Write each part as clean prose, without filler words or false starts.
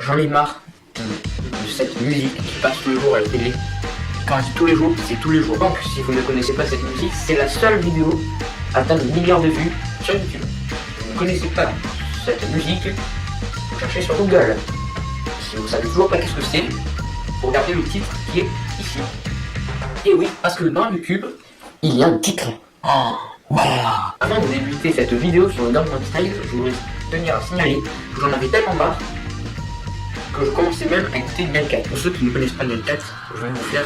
J'en ai marre de cette musique qui passe tous les jours à la télé. Quand je dis tous les jours, c'est tous les jours. Donc, si vous ne connaissez pas cette musique, c'est la seule vidéo à atteindre des milliards de vues sur YouTube. Si vous ne connaissez pas cette musique, vous cherchez sur Google. Si vous ne savez toujours pas qu'est-ce que c'est, vous regardez le titre qui est ici. Et oui, parce que dans YouTube, il y a un titre. Oh, voilà. Avant de débuter cette vidéo sur le Gangnam Style, je voudrais tenir à signaler que j'en avais tellement marre que je commençais même à écouter Melcat. Pour ceux qui ne connaissent pas Melcat, je vais vous faire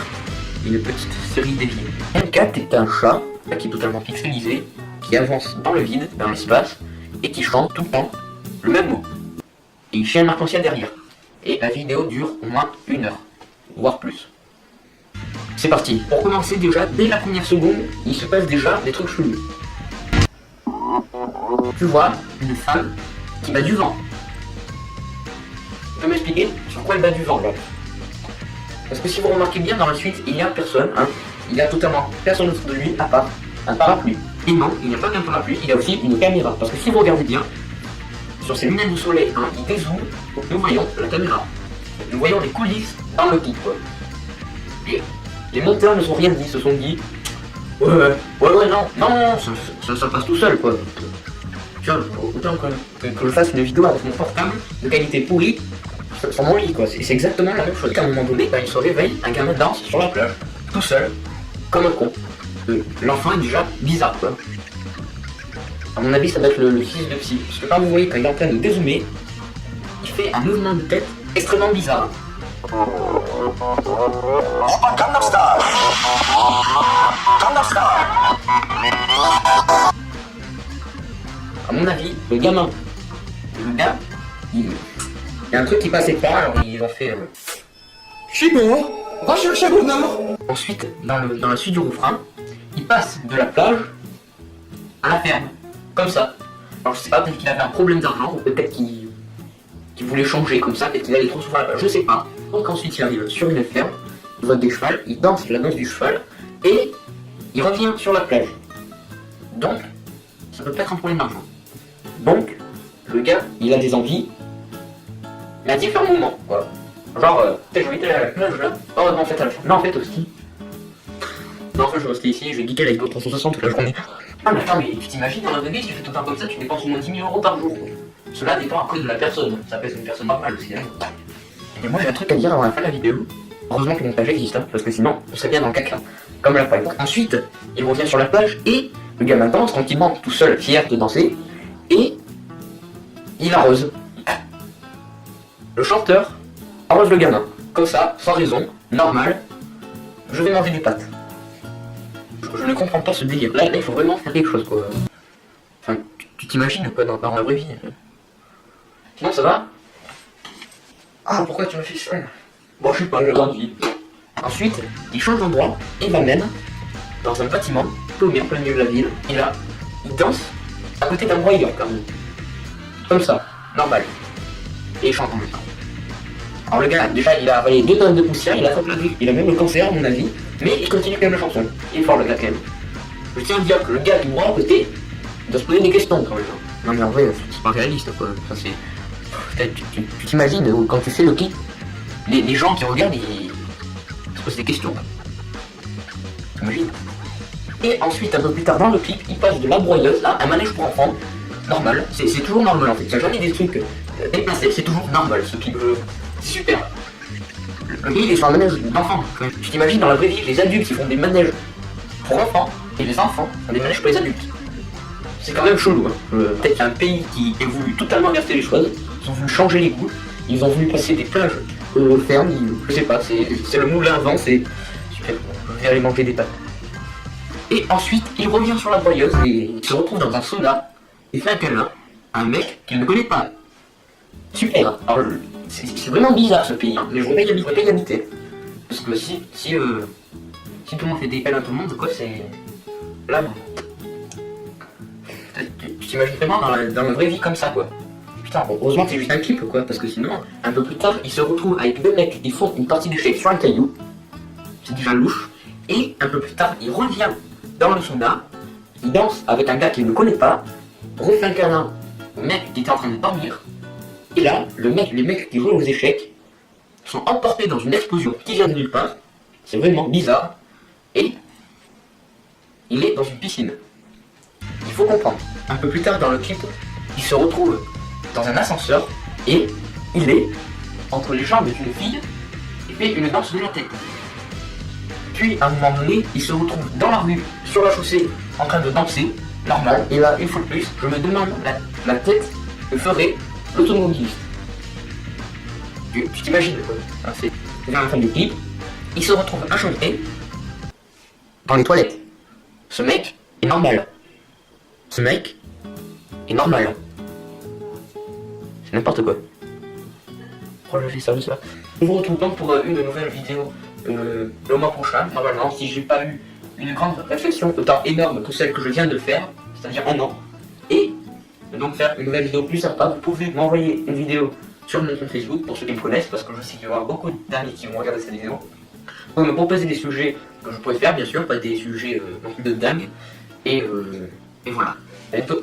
une petite série déviée. Melcat est un chat qui est totalement pixelisé, qui avance dans le vide, dans l'espace, et qui chante tout le temps le même mot. Et il chante un arc-en-ciel derrière. Et la vidéo dure au moins 1 heure, voire plus. C'est parti. Pour commencer déjà, dès la première seconde, il se passe déjà des trucs chelous. Tu vois une femme qui bat du vent. Tu peux m'expliquer sur quoi elle bat du vent là? Parce que si vous remarquez bien dans la suite, il n'y a personne, hein. Il y a totalement personne autour de lui à part un parapluie. Et non, il n'y a pas qu'un parapluie, il y a aussi une caméra. Parce que si vous regardez bien, sur ces lunettes du soleil, hein, il dézoome, donc nous voyons la caméra. Nous voyons les coulisses dans le clip, quoi. Et les monteurs ne sont rien dit, se sont dit ouais, non, ça passe tout seul, quoi. Tu vois, autant que je fasse une vidéo avec mon portable de qualité pourrie sur mon lit, quoi. C'est exactement la même chose. Qu'à un moment donné, il se réveille, un gamin danse sur la plage, tout seul, comme un con. L'enfant est déjà bizarre, quoi. À mon avis, ça doit être le fils de psy. Parce que quand vous voyez, quand il est en train de dézoomer, il fait un mouvement de tête extrêmement bizarre. Gangnam Style. Gangnam Style. À mon avis, le gars, il y a un truc qui passait pas, alors ils ont fait... Chibo, va chercher bonheur. Ensuite, dans la suite du refrain, il passe de la plage à la ferme, comme ça. Alors je sais pas, peut-être qu'il avait un problème d'argent, ou peut-être qu'il voulait changer comme ça, peut-être qu'il allait trop souvent à la plage, je sais pas. Donc ensuite il arrive sur une ferme, il voit des chevals, il danse la danse du cheval, et il revient sur la plage. Donc, ça peut pas être un problème d'argent. Donc, le gars, il a des envies, mais à différents moments, quoi. Genre, peut-être je vais aller à la plage là. Oh non, en fait, à la fin. Non, en fait, aussi. Non, en fait, je vais rester ici, je vais geeker avec 360 toute la journée. Ah, mais attends, mais tu t'imagines dans la vraie vie, si tu fais tout un comme ça, tu dépenses au moins 10 000 € par jour. Cela dépend après de la personne. Ça peut être une personne normale aussi, hein. Et moi, j'ai un truc à dire avant la fin de la vidéo. Heureusement que le montage existe, hein, parce que sinon, on serait bien dans le caca. Comme la plage. Ensuite, il revient sur la plage et le gamin danse tranquillement, tout seul, fier de danser. Et il arrose. Le chanteur arrose le gamin. Comme ça, sans raison, normal. Je vais manger des pâtes. Je ne comprends pas ce délire. Là, il faut vraiment faire quelque chose, quoi. Enfin, tu t'imagines quoi dans la vraie vie. Sinon, ça va? Ah, pourquoi tu me fais ça? Bon, je sais pas, j'ai grandi. Ensuite, il change d'endroit et va même dans un bâtiment, paumé en plein milieu de la ville. Et là, il danse à côté d'un broyeur, quand même. Comme ça, normal. Et il chante en même temps. Alors le gars, déjà, il a avalé 2 tonnes de poussière, il a trop perdu, il a même le cancer à mon avis, mais il continue quand même la chanson. Il est fort le gars quand même. Je tiens à dire que le gars qui boit à côté, il doit se poser des questions quand même. Non mais en vrai, c'est pas réaliste quoi. Enfin, c'est... Tu t'imagines quand tu fais le clip, les gens qui regardent, ils se posent des questions. T'imagines? Et ensuite, un peu plus tard dans le clip, il passe de la broyeuse à un manège pour enfants. Normal, c'est toujours normal en fait. Il n'y a jamais des trucs déplacés, c'est toujours normal ce clip. C'est super. Le gars il est sur un manège d'enfants. Tu t'imagines dans la vraie vie, les adultes ils font des manèges pour enfants et les enfants font des manèges pour les adultes. C'est quand même chelou. Hein. Peut-être un pays qui a voulu totalement inverser les choses. Ils ont voulu changer les goûts. Ils ont voulu passer des plages aux fermes. Je sais pas, c'est le moulin à vent, c'est super. Je vais aller manger des pâtes. Et ensuite, il revient sur la broyeuse et il se retrouve dans un sauna. Il fait un câlin à un mec qu'il ne connaît pas. Super. Alors, c'est vraiment bizarre ce pays, hein. Mais je voudrais y habiter. Parce que si tout le monde fait des câlins à tout le monde, quoi, c'est... Là, tu t'imagines vraiment dans la vraie vie comme ça, quoi. Putain, bon, heureusement que c'est juste un clip, quoi, parce que sinon, un peu plus tard, il se retrouve avec 2 mecs qui font une partie d'échecs sur un caillou. C'est déjà louche. Et un peu plus tard, il revient dans le sauna, il danse avec un gars qu'il ne connaît pas, refait un câlin au mec qui était en train de dormir, Et là, les mecs qui jouent aux échecs sont emportés dans une explosion qui vient de nulle part. C'est vraiment bizarre. Et il est dans une piscine. Il faut comprendre. Un peu plus tard dans le clip, il se retrouve dans un ascenseur et il est entre les jambes d'une fille et fait une danse de la tête. Puis à un moment donné, il se retrouve dans la rue, sur la chaussée, en train de danser, normal. Et là, une fois de plus, je me demande la tête que ferait l'automobiliste. Tu t'imagines quoi, hein, c'est vers la fin du clip, il se retrouve enchanté dans les toilettes. Ce mec est normal. Ce mec est normal. C'est n'importe quoi. Oh, je fais ça, ça. Je vous retrouve donc pour une nouvelle vidéo le mois prochain, normalement, si j'ai pas eu une grande réflexion autant énorme que celle que je viens de faire, c'est-à-dire un an, et donc faire une nouvelle vidéo plus sympa. Vous pouvez m'envoyer une vidéo sur mon compte Facebook pour ceux qui me connaissent, parce que je sais qu'il y aura beaucoup d'amis qui vont regarder cette vidéo. Vous pouvez me proposer des sujets que je pourrais faire, bien sûr, pas des sujets non plus de dingue. Et voilà. À bientôt.